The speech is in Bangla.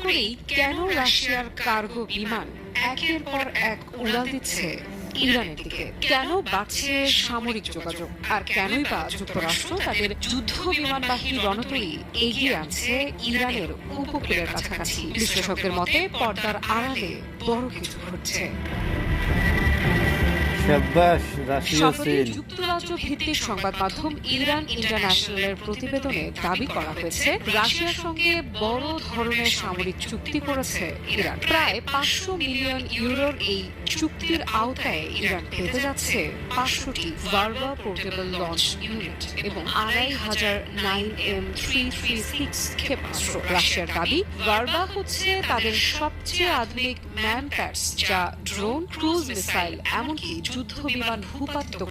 করেই কেন রাশিয়ার কার্গো বিমান একের পর এক উড়াল দিচ্ছে ইরানের দিকে, কেন বাড়ছে সামরিক যোগাযোগ, আর কেনই বা যুক্তরাষ্ট্র তাদের যুদ্ধ বিমানবাহী রণতরী এগিয়ে আনছে ইরানের উপকূলের কাছাকাছি। বিশ্লেষকদের মতে পর্দার আড়ালে বড় কিছু ঘটছে। সম্প্রতি যুক্তরাজ্য ভিত্তিক সংবাদ মাধ্যম ইরান ইন্টারন্যাশনালের প্রতিবেদনে দাবি করা হয়েছে রাশিয়ার সঙ্গে বড় ধরনের সামরিক চুক্তি করেছে ইরান। প্রায় 500 মিলিয়ন ইউরোর এই চুক্তির আওতায় ইরান পেতে যাচ্ছে 500টি ভার্বা পোর্টেবল লঞ্চ ইউনিট এবং 2500 9M336 ক্ষেপণাস্ত্র। রাশিয়ার দাবি ভার্বা হচ্ছে তাদের সবচেয়ে আধুনিক ম্যান প্যাডস, যা ড্রোন, ক্রুজ মিসাইল, এমনকি যুদ্ধ বিমান ভূপাতিত